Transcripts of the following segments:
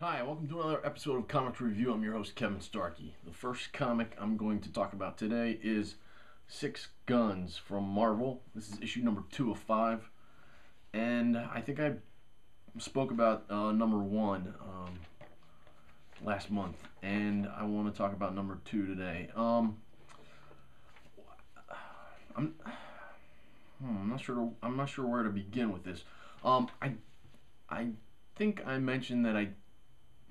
Hi, welcome to another episode of Comics Review. I'm your host, Kevin Starkey. The first comic I'm going to talk about today is Six Guns from Marvel. This is issue number 2 of 5. And I think I spoke about number 1 last month. And I want to talk about number 2 today. I'm, I'm not sure. I'm not sure where to begin with this. I think I mentioned that I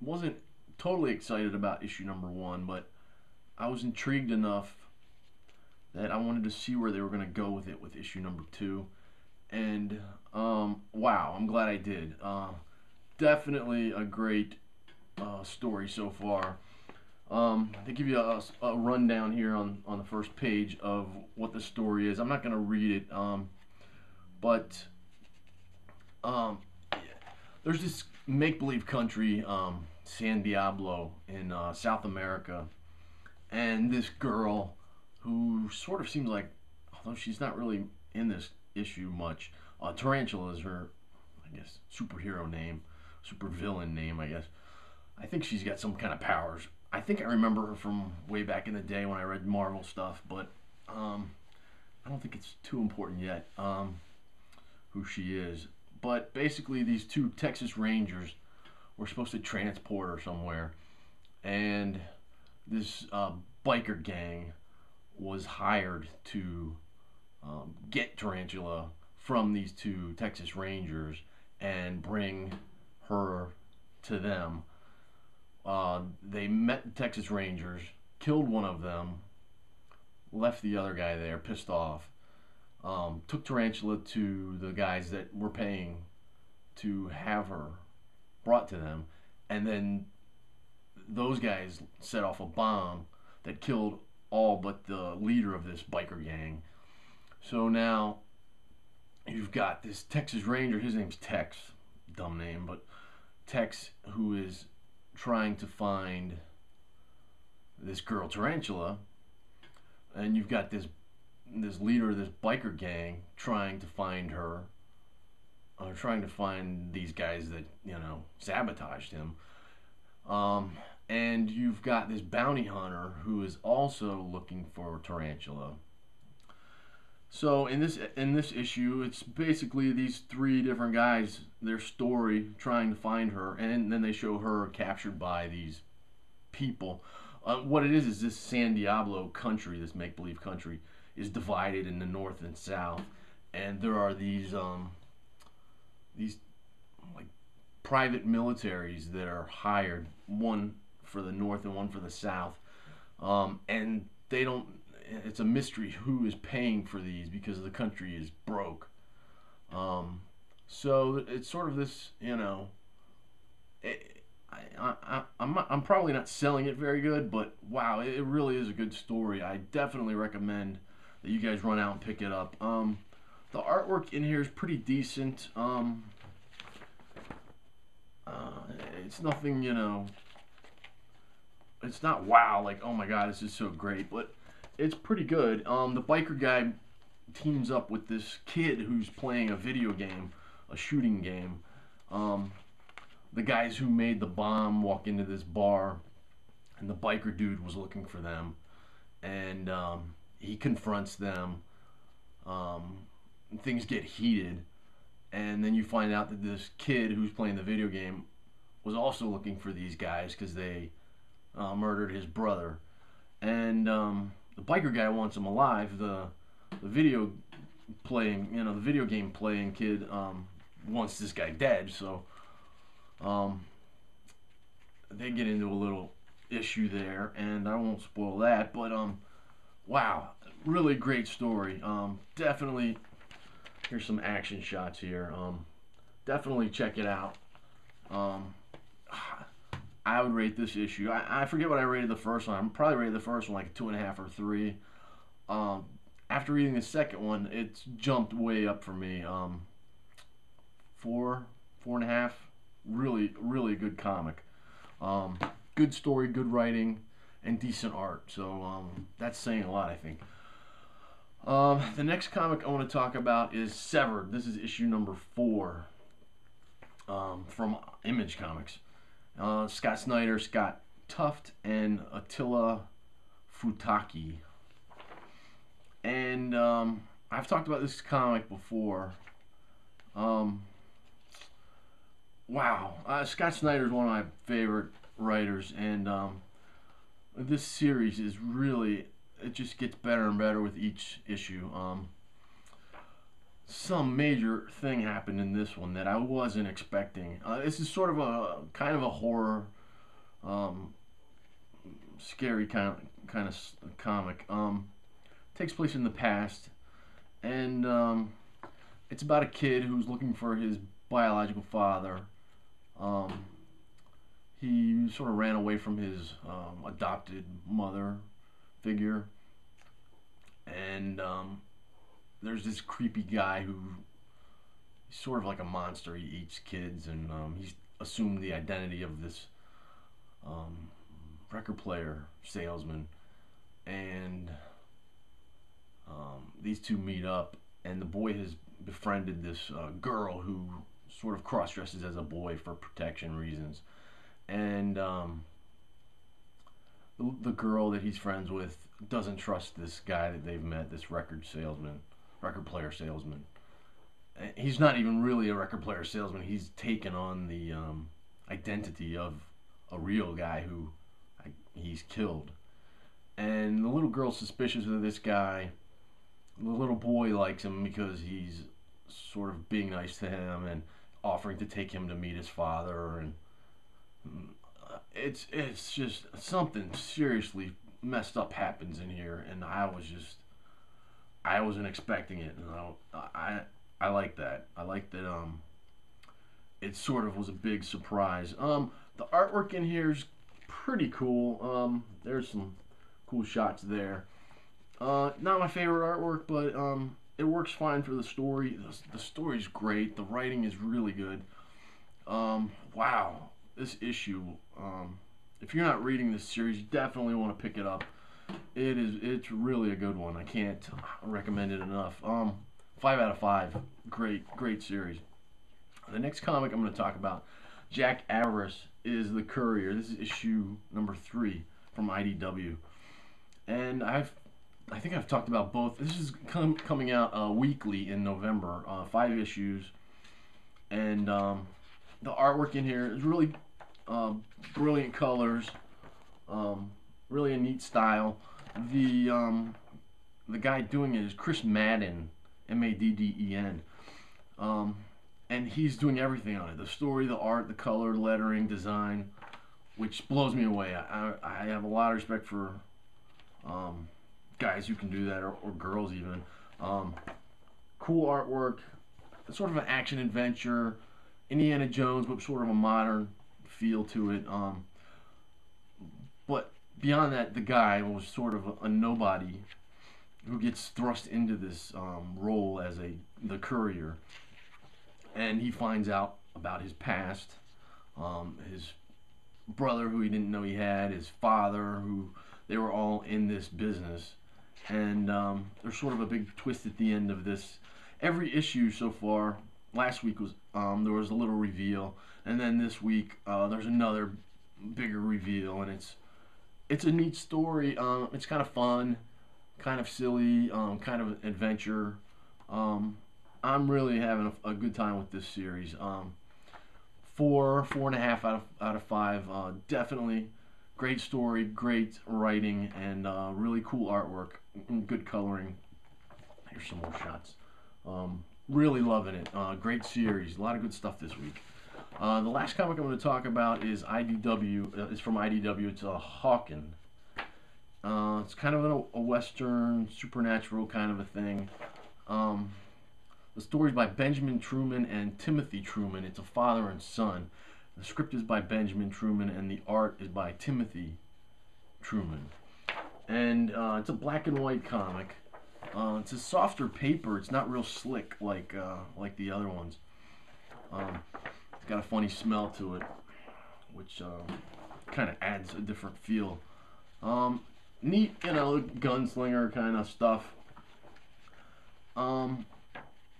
wasn't totally excited about issue number 1, but I was intrigued enough that I wanted to see where they were going to go with it with issue number 2. And wow, I'm glad I did. Definitely a great story so far. They give you a rundown here on the first page of what the story is. I'm not going to read it, but um, there's this make-believe country, San Diablo in South America, and this girl who sort of seems like, although she's not really in this issue much, Tarantula is her, I guess, superhero name, supervillain name, I guess. I think she's got some kind of powers. I think I remember her from way back in the day when I read Marvel stuff, but I don't think it's too important yet who she is. But basically, these two Texas Rangers were supposed to transport her somewhere, and this biker gang was hired to get Tarantula from these two Texas Rangers and bring her to them. They met the Texas Rangers, killed one of them, left the other guy there, pissed off. Took Tarantula to the guys that were paying to have her brought to them, and then those guys set off a bomb that killed all but the leader of this biker gang. So now you've got this Texas Ranger, his name's Tex, dumb name, but Tex, who is trying to find this girl Tarantula, and you've got this leader of this biker gang trying to find her, trying to find these guys that sabotaged him. And you've got this bounty hunter who is also looking for Tarantula. So in this issue, it's basically these three different guys, their story, trying to find her, and then they show her captured by these people. What it is this San Diablo country, this make-believe country, is divided into north and south, and there are these like private militaries that are hired, one for the north and one for the south, and they don't. It's a mystery who is paying for these because the country is broke. So it's sort of this, I'm probably not selling it very good, but wow, it really is a good story. I definitely recommend that you guys run out and pick it up. The artwork in here is pretty decent. It's nothing, it's not wow, like, oh my god, this is so great, but it's pretty good. The biker guy teams up with this kid who's playing a video game, a shooting game. The guys who made the bomb walk into this bar, and the biker dude was looking for them, and he confronts them. Things get heated, and then you find out that this kid who's playing the video game was also looking for these guys because they murdered his brother, and the biker guy wants him alive. The video the video game playing kid wants this guy dead. So they get into a little issue there, and I won't spoil that. But wow, really great story. Definitely, here's some action shots here. Definitely check it out. I would rate this issue. I forget what I rated the first one. I'm probably rated the first one like a 2.5 or 3. After reading the second one, it's jumped way up for me. 4.5. Really, really good comic. Good story, good writing, and decent art. So that's saying a lot, I think. The next comic I want to talk about is Severed. This is issue number 4 from Image Comics. Scott Snyder, Scott Tuft, and Attila Futaki. And I've talked about this comic before. Um, wow, Scott Snyder is one of my favorite writers, and this series is really, it just gets better and better with each issue. Some major thing happened in this one that I wasn't expecting. This is sort of a kind of a horror, um, scary kind of comic. Takes place in the past, and it's about a kid who's looking for his biological father. Um, he sort of ran away from his adopted mother figure, and there's this creepy guy who he's sort of like a monster. He eats kids, and he's assumed the identity of this um, record player salesman, and these two meet up, and the boy has befriended this girl who sort of cross dresses as a boy for protection reasons, and the girl that he's friends with doesn't trust this guy that they've met, this record player salesman. He's not even really a record player salesman. He's taken on the identity of a real guy who he's killed. And the little girl's suspicious of this guy. The little boy likes him because he's sort of being nice to him and offering to take him to meet his father. And it's just something seriously messed up happens in here, and I wasn't expecting it, and I like that. I like that. It sort of was a big surprise. The artwork in here is pretty cool. There's some cool shots there. Not my favorite artwork, but it works fine for the story. The story's great. The writing is really good. Wow, this issue. If you're not reading this series, you definitely want to pick it up. It's really a good one. I can't recommend it enough. 5 out of 5. Great series. The next comic I'm going to talk about, Jack Avarice, is the Courier. This is issue number 3 from IDW, and I think I've talked about both. This is coming out weekly in November. 5 issues, and the artwork in here is really brilliant colors. Really a neat style. The guy doing it is Chris Madden, Madden, and he's doing everything on it: the story, the art, the color, lettering, design, which blows me away. I have a lot of respect for guys who can do that, or girls even. Cool artwork. It's sort of an action adventure, Indiana Jones, but sort of a modern feel to it. But beyond that, the guy was sort of a nobody who gets thrust into this role as the courier, and he finds out about his past, his brother who he didn't know he had, his father who they were all in this business, and there's sort of a big twist at the end of this. Every issue so far. Last week was there was a little reveal, and then this week there's another bigger reveal, and it's a neat story. It's kind of fun, kind of silly, kind of adventure. I'm really having a good time with this series. 4.5 out of 5. Definitely great story, great writing, and really cool artwork, and good coloring. Here's some more shots. Really loving it. Great series. A lot of good stuff this week. The last comic I'm going to talk about is IDW. It's from IDW. It's a Hawken. It's kind of a Western, supernatural kind of a thing. The story's by Benjamin Truman and Timothy Truman. It's a father and son. The script is by Benjamin Truman, and the art is by Timothy Truman. And it's a black and white comic. It's a softer paper. It's not real slick like the other ones. It's got a funny smell to it, which kind of adds a different feel. Neat, gunslinger kind of stuff.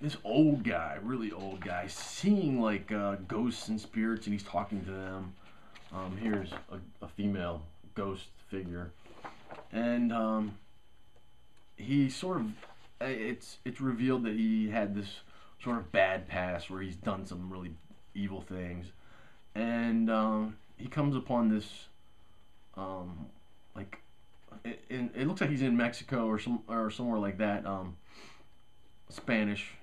This old guy, really old guy, seeing like ghosts and spirits, and he's talking to them. Here's a female ghost figure, and he sort of it's revealed that he had this sort of bad past where he's done some really evil things, and he comes upon this like it looks like he's in Mexico or somewhere like that. Spanish,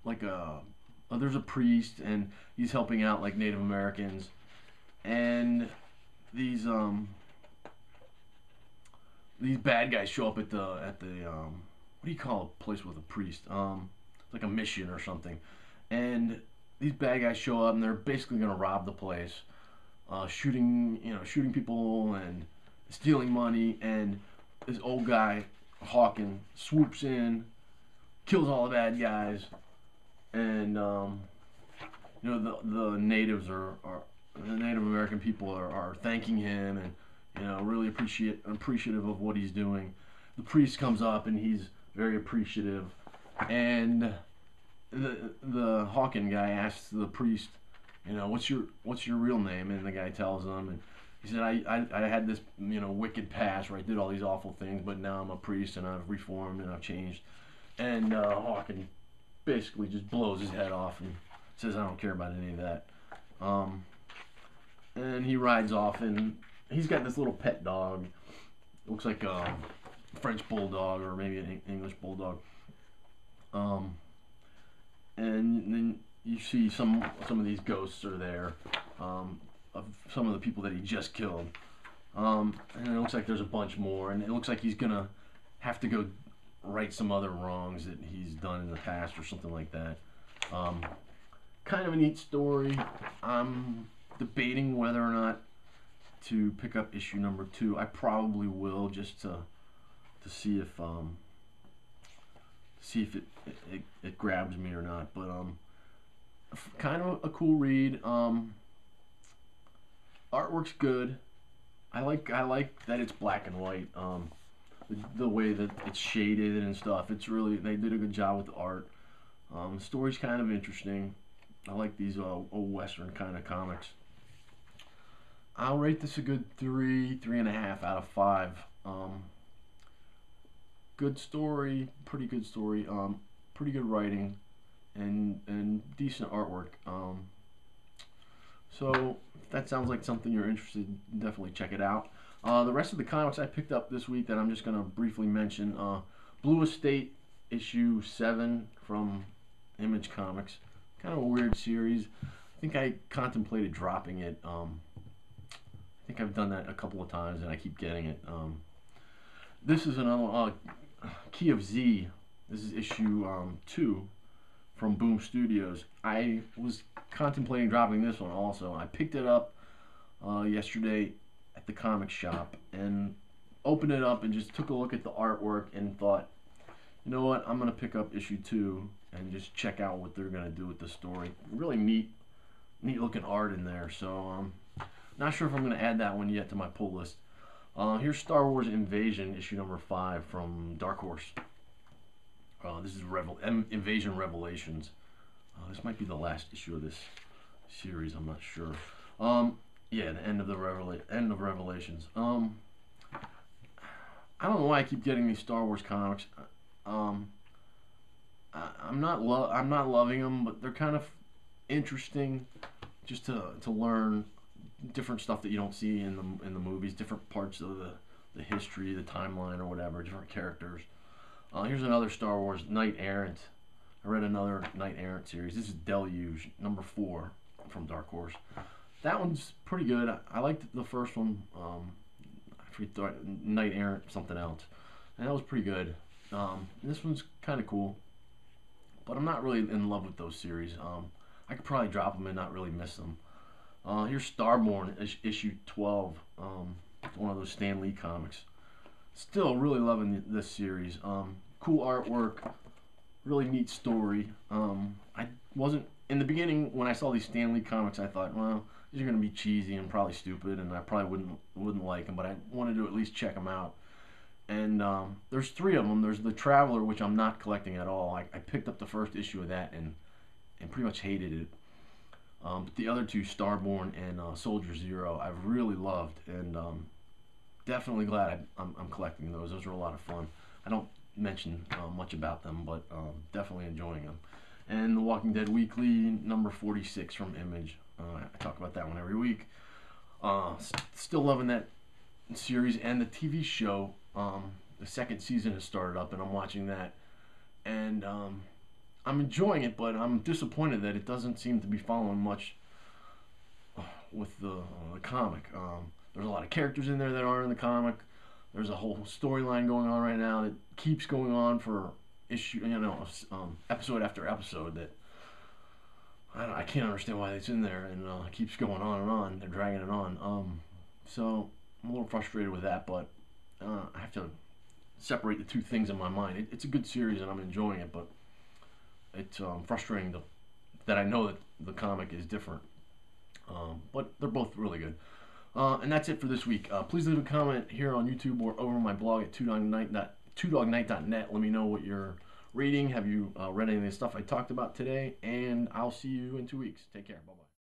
like there's a priest and he's helping out like Native Americans, and these these bad guys show up at the what do you call a place with a priest? It's like a mission or something, and these bad guys show up and they're basically gonna rob the place, shooting people and stealing money, and this old guy Hawken swoops in, kills all the bad guys, and the natives are the Native American people are thanking him and really appreciative of what he's doing. The priest comes up and he's very appreciative, and the Hawken guy asks the priest, what's your real name? And the guy tells him, and he said, I had this wicked past where I did all these awful things, but now I'm a priest and I've reformed and I've changed. And Hawken basically just blows his head off and says, I don't care about any of that. And he rides off, and he's got this little pet dog. It looks like a French bulldog or maybe an English bulldog. And then you see some of these ghosts are there, of some of the people that he just killed. And it looks like there's a bunch more, and it looks like he's gonna have to go right some other wrongs that he's done in the past or something like that. Kind of a neat story. I'm debating whether or not to pick up issue number 2. I probably will, just to see if it grabs me or not. But kind of a cool read. Artwork's good. I like that it's black and white. The way that it's shaded and stuff. It's really, they did a good job with the art. The story's kind of interesting. I like these old Western kind of comics. I'll rate this a good 3.5 out of 5. Good story, pretty good story, pretty good writing, and decent artwork. So if that sounds like something you're interested in, definitely check it out. The rest of the comics I picked up this week that I'm just going to briefly mention, Blue Estate issue 7 from Image Comics. Kind of a weird series. I think I contemplated dropping it. I think I've done that a couple of times and I keep getting it. This is another Key of Z. This is issue 2 from Boom Studios. I was contemplating dropping this one also. I picked it up yesterday at the comic shop and opened it up and just took a look at the artwork and thought, you know what, I'm going to pick up issue 2 and just check out what they're going to do with the story. Really neat looking art in there. So not sure if I'm going to add that one yet to my pull list. Here's Star Wars Invasion issue number 5 from Dark Horse. This is Invasion Revelations. This might be the last issue of this series. I'm not sure. Yeah, the end of Revelations. I don't know why I keep getting these Star Wars comics. I'm not loving them, but they're kind of interesting, just to learn different stuff that you don't see in the movies, different parts of the history, the timeline, or whatever, different characters. Here's another Star Wars Knight Errant. I read another Knight Errant series. This is Deluge number 4 from Dark Horse. That one's pretty good. I liked the first one. I thought Knight Errant something else, and that was pretty good. This one's kind of cool, but I'm not really in love with those series. I could probably drop them and not really miss them. Here's Starborn issue 12, one of those Stan Lee comics. Still really loving this series. Cool artwork, really neat story. I wasn't, in the beginning when I saw these Stan Lee comics, I thought, well, these are going to be cheesy and probably stupid, and I probably wouldn't like them, but I wanted to at least check them out. And there's 3 of them. There's The Traveler, which I'm not collecting at all. I picked up the first issue of that and pretty much hated it. But the other two, Starborn and Soldier Zero, I've really loved, and definitely glad I'm collecting those. Those are a lot of fun. I don't mention much about them, but definitely enjoying them. And The Walking Dead Weekly, number 46 from Image. I talk about that one every week. Still loving that series, and the TV show. The second season has started up, and I'm watching that. And I'm enjoying it, but I'm disappointed that it doesn't seem to be following much with the comic. There's a lot of characters in there that aren't in the comic. There's a whole storyline going on right now that keeps going on for episode after episode. That I can't understand why it's in there, and it keeps going on and on. They're dragging it on. So I'm a little frustrated with that, but I have to separate the two things in my mind. It's a good series, and I'm enjoying it, but it's frustrating that I know that the comic is different. But they're both really good. And that's it for this week. Please leave a comment here on YouTube or over my blog at twodognight.net. Let me know what you're reading. Have you read any of the stuff I talked about today? And I'll see you in 2 weeks. Take care. Bye-bye.